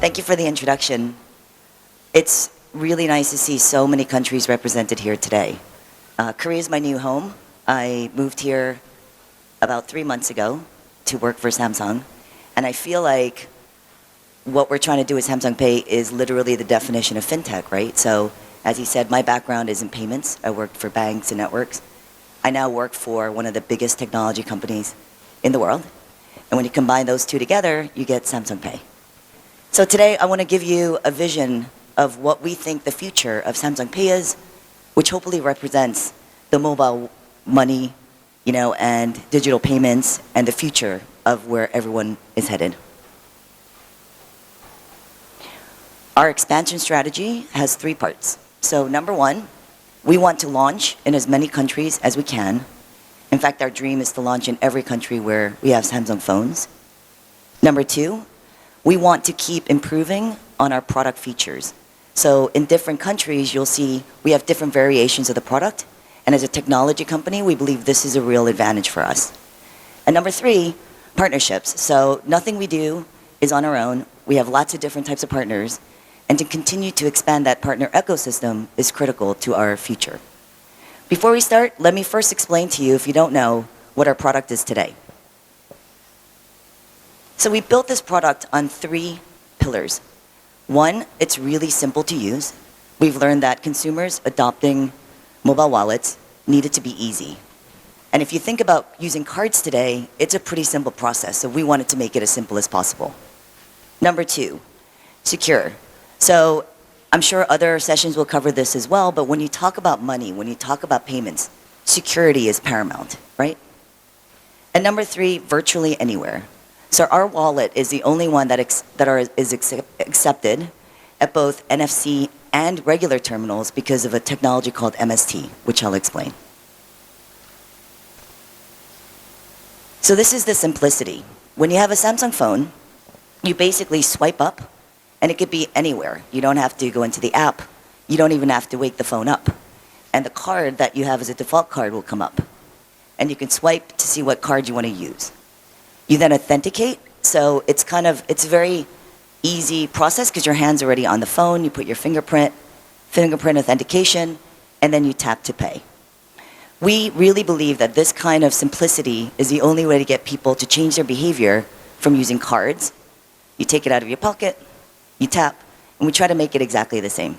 Thank you for the introduction. It's really nice to see so many countries represented here today. Korea is my new home. I moved here about 3 months ago to work for Samsung, and I feel like what we're trying to do with Samsung Pay is literally the definition of fintech, right? So, as he said, my background is in payments. I worked for banks and networks. I now work for one of the biggest technology companies in the world. And when you combine those two together, you get Samsung Pay. So today, I want to give you a vision of what we think the future of Samsung Pay is, which hopefully represents the mobile money, and digital payments and the future of where everyone is headed. Our expansion strategy has 3 parts. So number 1, we want to launch in as many countries as we can. In fact, our dream is to launch in every country where we have Samsung phones. Number 2, we want to keep improving on our product features. So in different countries, you'll see we have different variations of the product. And as a technology company, we believe this is a real advantage for us. And number 3, partnerships. So nothing we do is on our own. We have lots of different types of partners. And to continue to expand that partner ecosystem is critical to our future. Before we start, let me first explain to you, if you don't know, what our product is today. So we built this product on 3 pillars. 1, it's really simple to use. We've learned that consumers adopting mobile wallets need it to be easy. And if you think about using cards today, it's a pretty simple process, so we wanted to make it as simple as possible. Number 2, secure. So I'm sure other sessions will cover this as well, but when you talk about money, when you talk about payments, security is paramount, right? And number 3, virtually anywhere. So our wallet is the only one that is accepted at both NFC and regular terminals because of a technology called MST, which I'll explain. So this is the simplicity. When you have a Samsung phone, you basically swipe up, and it could be anywhere. You don't have to go into the app. You don't even have to wake the phone up. And the card that you have as a default card will come up. And you can swipe to see what card you want to use. You then authenticate, so it's a very easy process because your hand's already on the phone. You put your fingerprint authentication, and then you tap to pay. We really believe that this kind of simplicity is the only way to get people to change their behavior from using cards. You take it out of your pocket, you tap, and we try to make it exactly the same.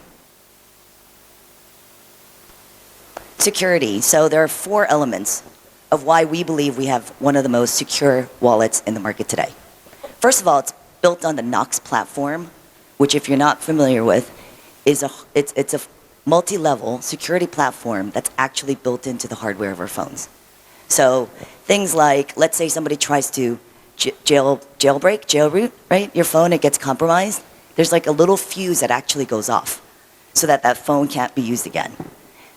Security. So there are 4 elements of why we believe we have one of the most secure wallets in the market today. First of all, it's built on the Knox platform, which if you're not familiar with, it's a multi-level security platform that's actually built into the hardware of our phones. So things like, let's say somebody tries to jailroot, right? Your phone, it gets compromised. There's like a little fuse that actually goes off so that that phone can't be used again.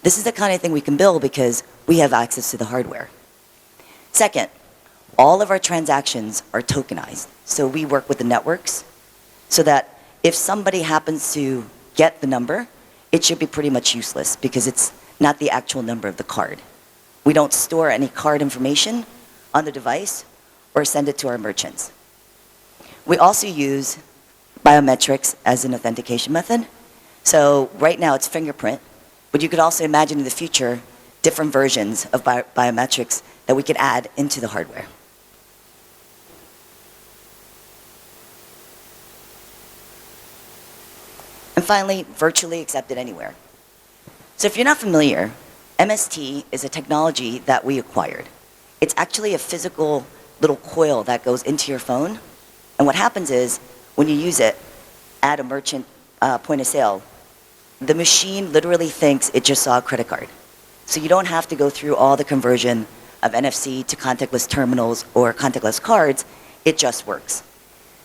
This is the kind of thing we can build because we have access to the hardware. Second, all of our transactions are tokenized. So we work with the networks so that if somebody happens to get the number, it should be pretty much useless because it's not the actual number of the card. We don't store any card information on the device or send it to our merchants. We also use biometrics as an authentication method. So right now it's fingerprint, but you could also imagine in the future different versions of biometrics that we could add into the hardware. And finally, virtually accepted anywhere. So if you're not familiar, MST is a technology that we acquired. It's actually a physical little coil that goes into your phone. And what happens is, when you use it at a merchant point of sale, the machine literally thinks it just saw a credit card. So you don't have to go through all the conversion of NFC to contactless terminals or contactless cards. It just works.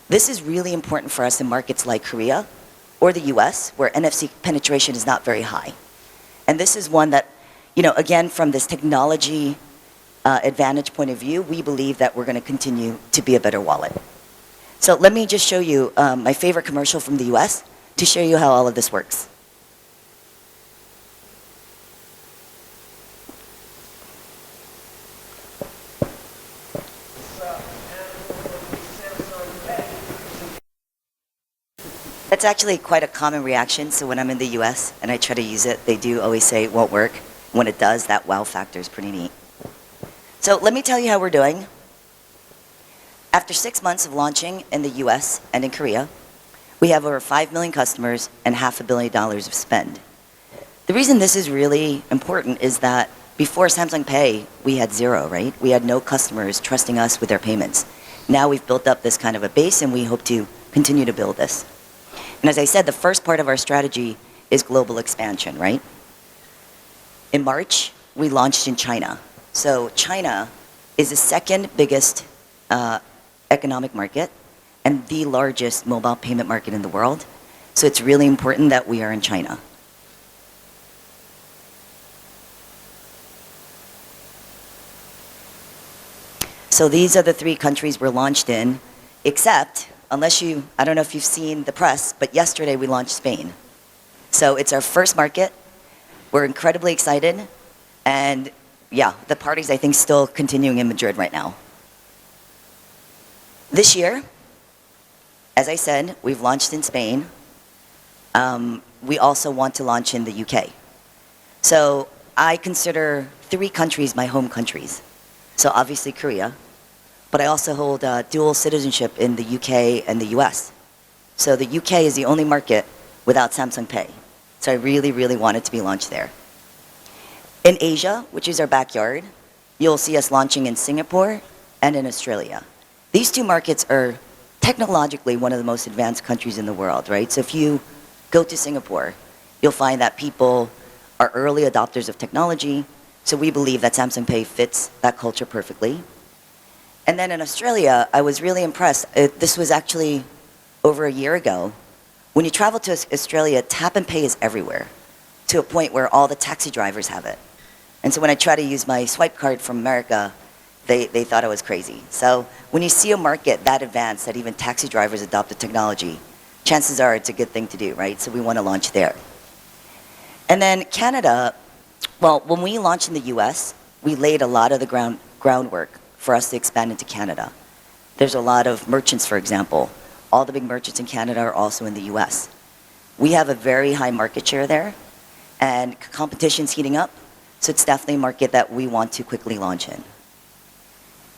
This is really important for us in markets like Korea or the US, where NFC penetration is not very high. And this is one that, again, from this technology advantage point of view, we believe that we're going to continue to be a better wallet. So let me just show you my favorite commercial from the US to show you how all of this works. That's actually quite a common reaction. So when I'm in the US and I try to use it, they do always say it won't work. When it does, that wow factor is pretty neat. So let me tell you how we're doing. After 6 months of launching in the US and in Korea, we have over 5 million customers and $500 million of spend. The reason this is really important is that before Samsung Pay, we had zero, right? We had no customers trusting us with their payments. Now we've built up this kind of a base and we hope to continue to build this. And as I said, the first part of our strategy is global expansion, right? In March, we launched in China. So China is the second biggest economic market and the largest mobile payment market in the world. So it's really important that we are in China. So these are the 3 countries we're launched in, except, I don't know if you've seen the press, but yesterday we launched Spain. So it's our first market. We're incredibly excited. And yeah, the party's, I think, still continuing in Madrid right now. This year, as I said, we've launched in Spain. We also want to launch in the UK. So I consider 3 countries my home countries. So obviously Korea, but I also hold dual citizenship in the UK and the US. So the UK is the only market without Samsung Pay. So I really, really want it to be launched there. In Asia, which is our backyard, you'll see us launching in Singapore and in Australia. These 2 markets are technologically one of the most advanced countries in the world, right? So if you go to Singapore, you'll find that people are early adopters of technology. So we believe that Samsung Pay fits that culture perfectly. And then in Australia, I was really impressed. This was actually over a year ago. When you travel to Australia, tap and pay is everywhere, to a point where all the taxi drivers have it. And so when I try to use my swipe card from America, they thought I was crazy. So when you see a market that advanced, that even taxi drivers adopt the technology, chances are it's a good thing to do, right? So we want to launch there. And then Canada, well, when we launched in the US, we laid a lot of the groundwork for us to expand into Canada. There's a lot of merchants, for example. All the big merchants in Canada are also in the US. We have a very high market share there, and competition's heating up, so it's definitely a market that we want to quickly launch in.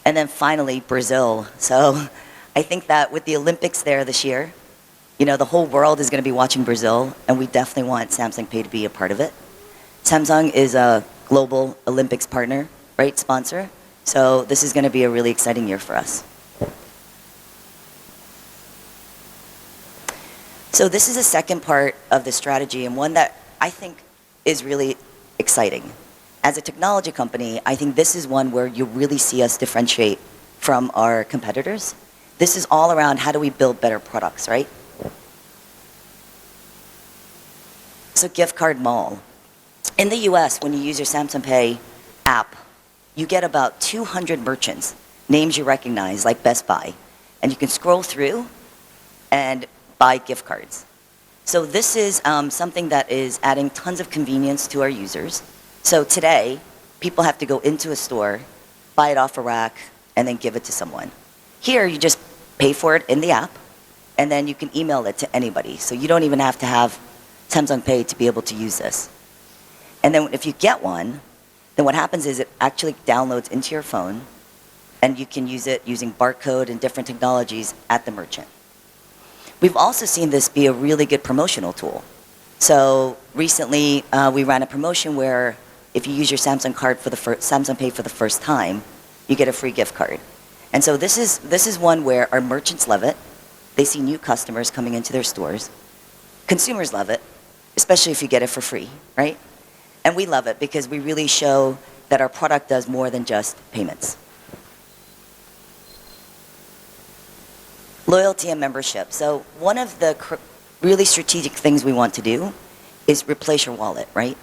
And then finally, Brazil. So I think that with the Olympics there this year, the whole world is going to be watching Brazil, and we definitely want Samsung Pay to be a part of it. Samsung is a global Olympics partner, right, sponsor. So this is going to be a really exciting year for us. So this is the second part of the strategy, and one that I think is really exciting. As a technology company, I think this is one where you really see us differentiate from our competitors. This is all around how do we build better products, right? So gift card mall. In the US, when you use your Samsung Pay app, you get about 200 merchants, names you recognize, like Best Buy. And you can scroll through and buy gift cards. So this is something that is adding tons of convenience to our users. So today, people have to go into a store, buy it off a rack, and then give it to someone. Here, you just pay for it in the app, and then you can email it to anybody. So you don't even have to have Samsung Pay to be able to use this. And then if you get one, then what happens is it actually downloads into your phone, and you can use it using barcode and different technologies at the merchant. We've also seen this be a really good promotional tool. So recently, we ran a promotion where if you use your Samsung Pay for the first time, you get a free gift card. And so this is one where our merchants love it. They see new customers coming into their stores. Consumers love it, especially if you get it for free, right? And we love it because we really show that our product does more than just payments. Loyalty and membership. So one of the really strategic things we want to do is replace your wallet, right?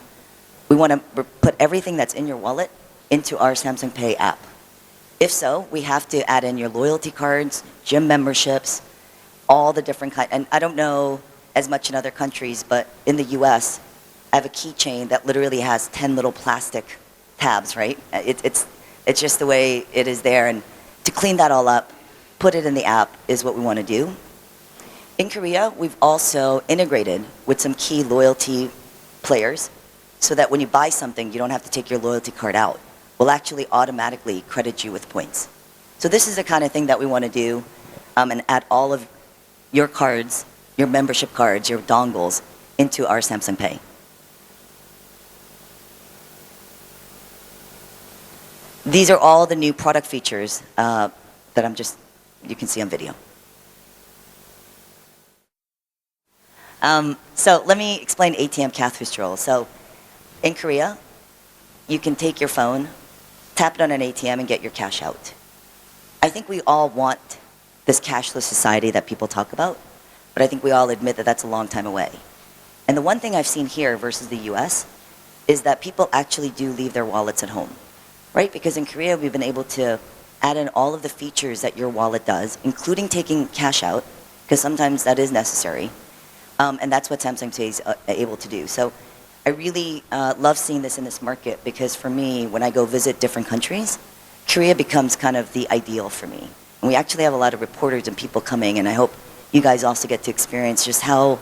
We want to put everything that's in your wallet into our Samsung Pay app. If so, we have to add in your loyalty cards, gym memberships, all the different kinds. And I don't know as much in other countries, but in the US, I have a keychain that literally has 10 little plastic tabs, right? It's just the way it is there. And to clean that all up, put it in the app is what we want to do. In Korea, we've also integrated with some key loyalty players so that when you buy something, you don't have to take your loyalty card out. We'll actually automatically credit you with points. So this is the kind of thing that we want to do and add all of your cards, your membership cards, your dongles into our Samsung Pay. These are all the new product features that you can see on video. So let me explain ATM cash withdrawal. So in Korea, you can take your phone, tap it on an ATM, and get your cash out. I think we all want this cashless society that people talk about, but I think we all admit that that's a long time away. And the one thing I've seen here versus the US is that people actually do leave their wallets at home, right? Because in Korea, we've been able to add in all of the features that your wallet does, including taking cash out, because sometimes that is necessary. And that's what Samsung Pay is able to do. So I really love seeing this in this market because for me, when I go visit different countries, Korea becomes kind of the ideal for me. And we actually have a lot of reporters and people coming, and I hope you guys also get to experience just how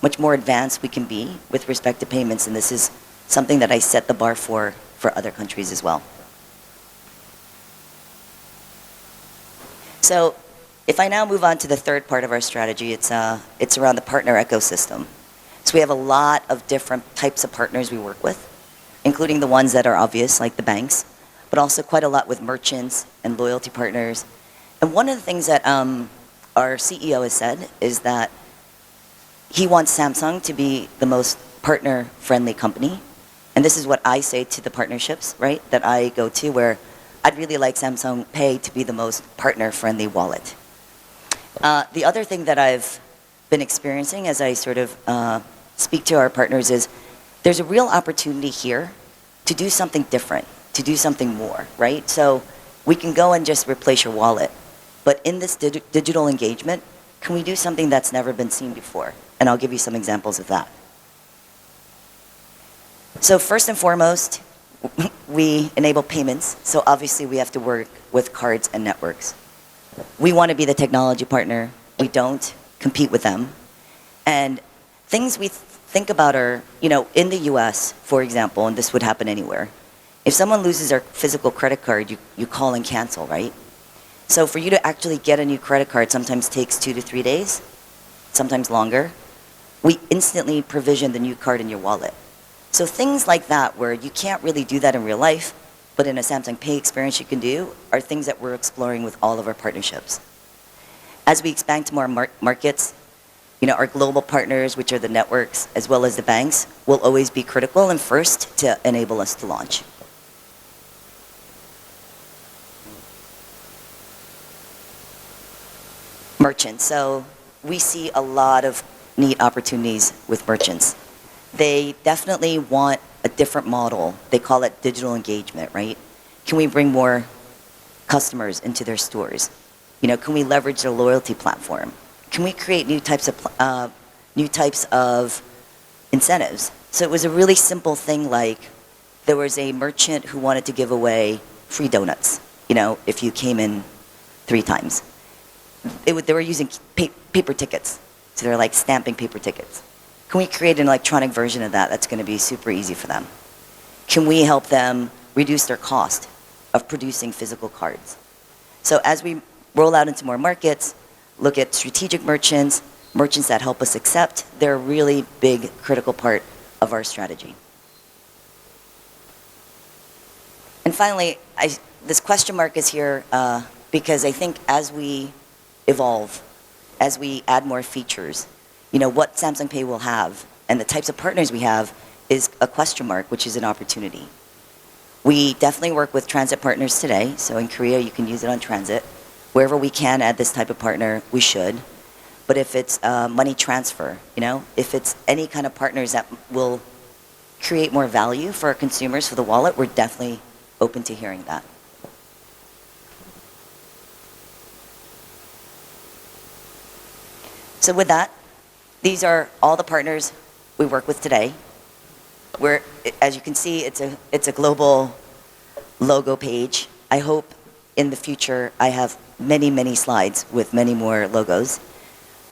much more advanced we can be with respect to payments, and this is something that I set the bar for other countries as well. So if I now move on to the third part of our strategy, it's around the partner ecosystem. So we have a lot of different types of partners we work with, including the ones that are obvious, like the banks, but also quite a lot with merchants and loyalty partners. And one of the things that our CEO has said is that he wants Samsung to be the most partner-friendly company. And this is what I say to the partnerships, right, that I go to, where I'd really like Samsung Pay to be the most partner-friendly wallet. The other thing that I've been experiencing as I sort of speak to our partners is there's a real opportunity here to do something different, to do something more, right? So we can go and just replace your wallet. But in this digital engagement, can we do something that's never been seen before? And I'll give you some examples of that. So first and foremost, we enable payments. So obviously we have to work with cards and networks. We want to be the technology partner. We don't compete with them. And things we think about are, in the US, for example, and this would happen anywhere, if someone loses their physical credit card, you call and cancel, right? So for you to actually get a new credit card sometimes takes 2 to 3 days, sometimes longer. We instantly provision the new card in your wallet. So things like that, where you can't really do that in real life, but in a Samsung Pay experience you can do, are things that we're exploring with all of our partnerships. As we expand to more markets, our global partners, which are the networks, as well as the banks, will always be critical and first to enable us to launch. Merchants. So we see a lot of neat opportunities with merchants. They definitely want a different model. They call it digital engagement, right? Can we bring more customers into their stores? Can we leverage their loyalty platform? Can we create new types of incentives? So it was a really simple thing, like there was a merchant who wanted to give away free donuts, if you came in 3 times. They were using paper tickets. So they're like stamping paper tickets. Can we create an electronic version of that that's going to be super easy for them? Can we help them reduce their cost of producing physical cards? So as we roll out into more markets, look at strategic merchants that help us accept, they're a really big, critical part of our strategy. And finally, this question mark is here because I think as we evolve, as we add more features, what Samsung Pay will have and the types of partners we have is a question mark, which is an opportunity. We definitely work with transit partners today. So in Korea, you can use it on transit. Wherever we can add this type of partner, we should. But if it's money transfer, if it's any kind of partners that will create more value for our consumers, for the wallet, we're definitely open to hearing that. So with that, these are all the partners we work with today. As you can see, it's a global logo page. I hope in the future I have many, many slides with many more logos.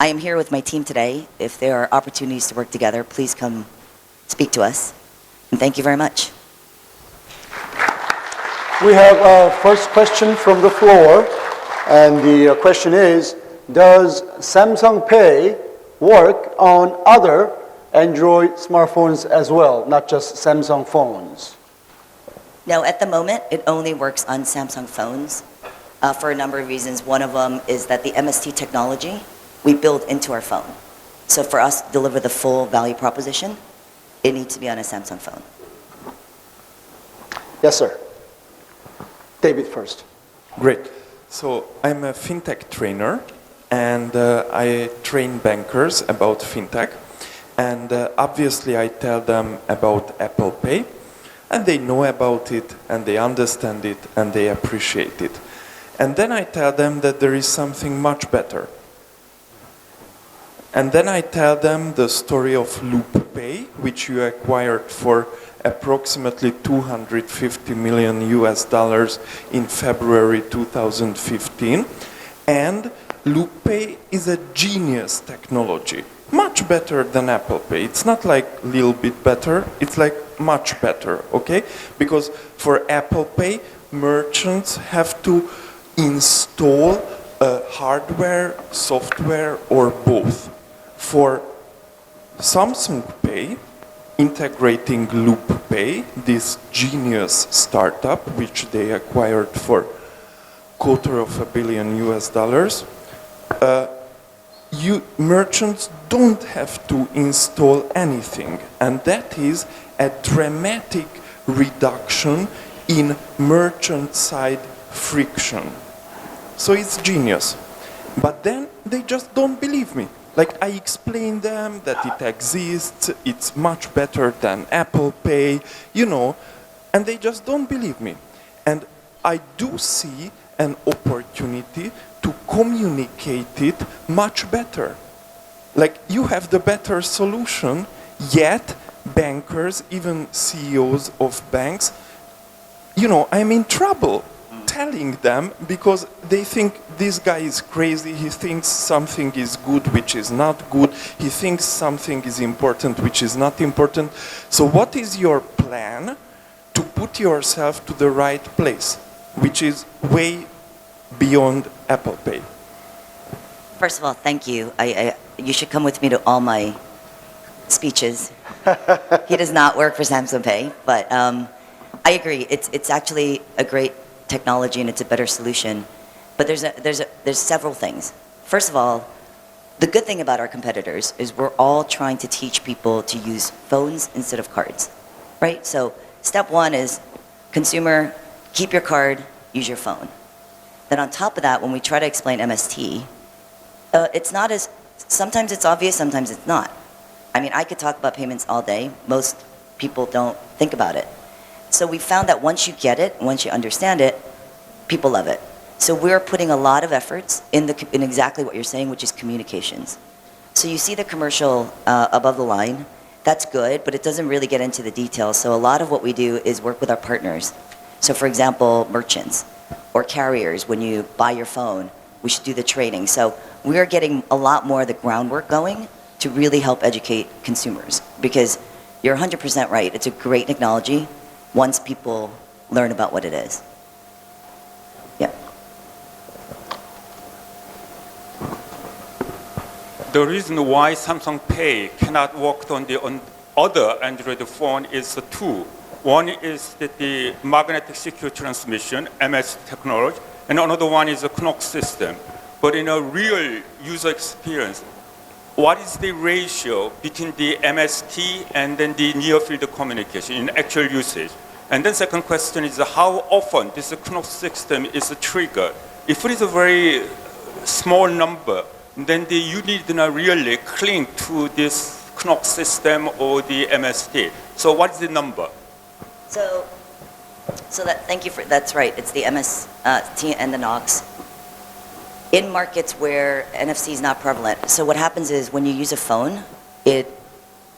I am here with my team today. If there are opportunities to work together, please come speak to us. And thank you very much. We have a first question from the floor, and the question is, does Samsung Pay work on other Android smartphones as well, not just Samsung phones? Now, at the moment, it only works on Samsung phones for a number of reasons. One of them is that the MST technology we build into our phone. So for us to deliver the full value proposition, it needs to be on a Samsung phone. Yes, sir. David first. Great. So I'm a fintech trainer, and I train bankers about fintech. And obviously I tell them about Apple Pay, and they know about it, and they understand it, and they appreciate it. And then I tell them that there is something much better. And then I tell them the story of Loop Pay, which you acquired for approximately $250 million in February 2015. And Loop Pay is a genius technology, much better than Apple Pay. It's not like a little bit better, it's like much better, okay? Because for Apple Pay, merchants have to install hardware, software, or both. For Samsung Pay, integrating Loop Pay, this genius startup, which they acquired for $250 million, merchants don't have to install anything, and that is a dramatic reduction in merchant side friction. So it's genius. But then they just don't believe me. Like, I explain them that it exists, it's much better than Apple Pay, you know, and they just don't believe me. And I do see an opportunity to communicate it much better. Like, you have the better solution, yet bankers, even CEOs of banks, you know, I'm in trouble telling them, because they think this guy is crazy, he thinks something is good which is not good, he thinks something is important which is not important. So what is your plan to put yourself to the right place, which is way beyond Apple Pay? First of all, thank you. You should come with me to all my speeches. He does not work for Samsung Pay, but I agree. It's actually a great technology and it's a better solution. But there's several things. First of all, the good thing about our competitors is we're all trying to teach people to use phones instead of cards, right? So step one is consumer, keep your card, use your phone. Then on top of that, when we try to explain MST, it's not as, sometimes it's obvious, sometimes it's not. I mean, I could talk about payments all day. Most people don't think about it. So we found that once you get it, once you understand it, people love it. So we're putting a lot of efforts in exactly what you're saying, which is communications. So you see the commercial above the line. That's good, but it doesn't really get into the details. So a lot of what we do is work with our partners. So for example, merchants or carriers, when you buy your phone, we should do the training. So we're getting a lot more of the groundwork going to really help educate consumers, because you're 100% right. It's a great technology once people learn about what it is. Yeah. The reason why Samsung Pay cannot work on other Android phone is two. One is the magnetic secure transmission, MS technology, and another one is a Knox system. But in a real user experience, what is the ratio between the MST and then the near field communication in actual usage? And then second question is how often this Knox system is triggered. If it is a very small number, then you need to really cling to this Knox system or the MST. So what is the number? So thank you for, that's right. It's the MST and the Knox. In markets where NFC is not prevalent, so what happens is when you use a phone, it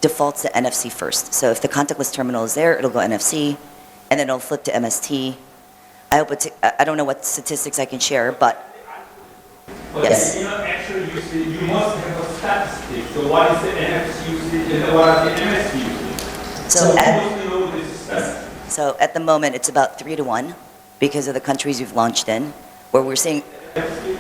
defaults to NFC first. So if the contactless terminal is there, it'll go NFC, and then it'll flip to MST. I don't know what statistics I can share, but yes. In actual usage, you must have a statistic. So what is the NFC usage and what are the MST usage? So you at, must know this statistic. so at the moment, it's about 3 to 1 because of the countries we've launched in, where we're seeing MST?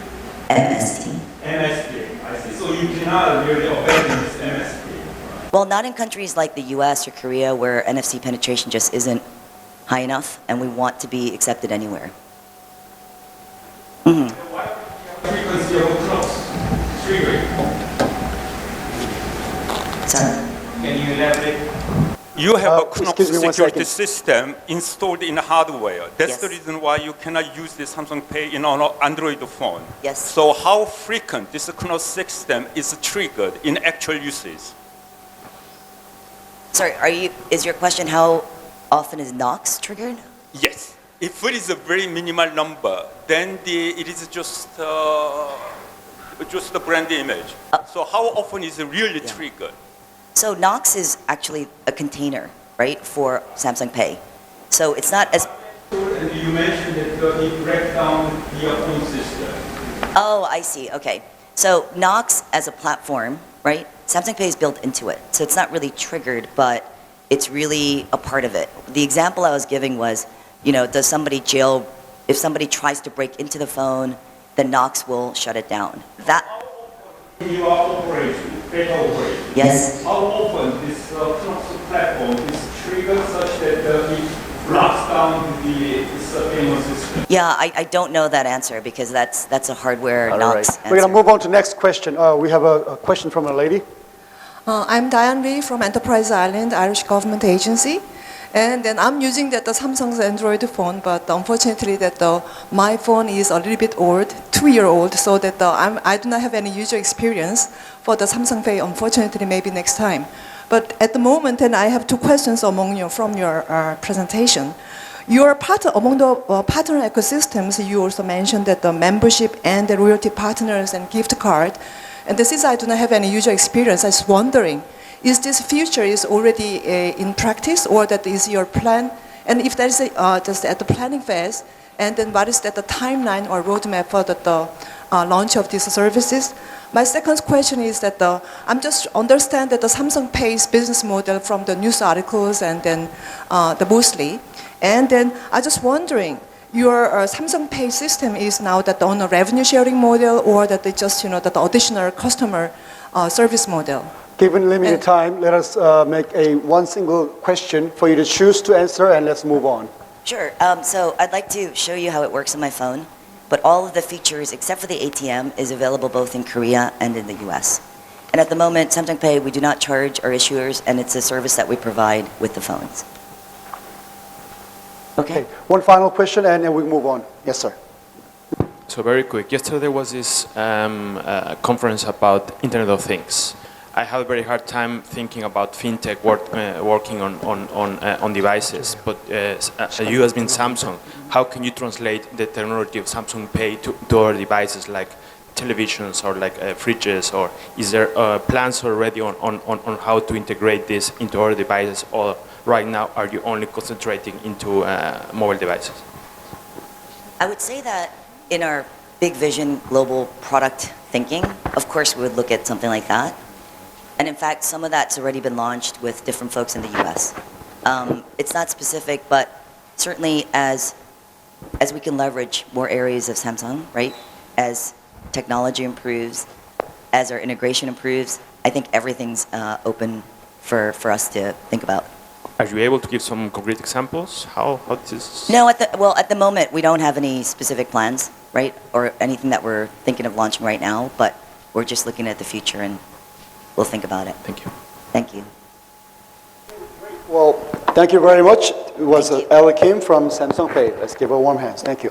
MST. MST, I see. So you cannot really abandon this MST. Well, not in countries like the US or Korea where NFC penetration just isn't high enough, and we want to be accepted anywhere. Why frequency of clocks triggering? Sorry. Can you elaborate? You have a Knox excuse me one security second. system installed in hardware. That's Yes. the reason why you cannot use the Samsung Pay in an Android phone. Yes. So how frequent this Knox system is triggered in actual usage? Sorry, is your question how often is Knox triggered? Yes. If it is a very minimal number, then it is just the brand image. So how often is it really triggered? So Knox is actually a container, right, for Samsung Pay. So it's not as... And you mentioned that it breaks down the phone system. Oh, I see, okay. So Knox as a platform, right, Samsung Pay is built into it. So it's not really triggered, but it's really a part of it. The example I was giving was, does somebody if somebody tries to break into the phone, then Knox will shut it down. That, In your operation, data operation, yes? how often this Knox platform is triggered such that it locks down this payment system? Yeah, I don't know that answer because that's a hardware All Knox right. answer. We're going to move on to next question. We have a question from a lady. I'm Diane Lee from Enterprise Island, Irish government agency. And then I'm using the Samsung's Android phone, but unfortunately my phone is a little bit old, 2-year-old, so that I do not have any user experience for the Samsung Pay, unfortunately, maybe next time. But at the moment, and I have 2 questions from your presentation. Your among the partner ecosystems, you also mentioned that the membership and the loyalty partners and gift card. And since I do not have any user experience, I was wondering, is this feature is already in practice, or that is your plan? And if that is just at the planning phase, and then what is the timeline or roadmap for the launch of these services? My second question is that I'm just understand that the Samsung Pay's business model from the news articles and then the mostly, and then I just wondering, your Samsung Pay system is now that on a revenue sharing model, or that they just that the additional customer service model? Given limited time, let us make one single question for you to choose to answer, and let's move on. Sure. So I'd like to show you how it works on my phone, but all of the features, except for the ATM, is available both in Korea and in the US. And at the moment, Samsung Pay, we do not charge our issuers, and it's a service that we provide with the phones. Okay. One final question, and then we move on. Yes, sir. So very quick. Yesterday was this conference about Internet of Things. I have a very hard time thinking about fintech working on devices. But you, as being Samsung, how can you translate the technology of Samsung Pay to other devices like televisions or like fridges? Or is there plans already on how to integrate this into other devices? Or right now, are you only concentrating into mobile devices? I would say that in our big vision global product thinking, of course, we would look at something like that. And in fact, some of that's already been launched with different folks in the US. It's not specific, but certainly as we can leverage more areas of Samsung, right? As technology improves, as our integration improves, I think everything's open for us to think about. Are you able to give some concrete examples? How this is? No, at the moment, we don't have any specific plans, right? Or anything that we're thinking of launching right now, but we're just looking at the future and we'll think about it. Thank you. Thank you. Well, thank you very much. It was Thank you. Elle Kim from Samsung Pay. Let's give her a warm hand. Thank you.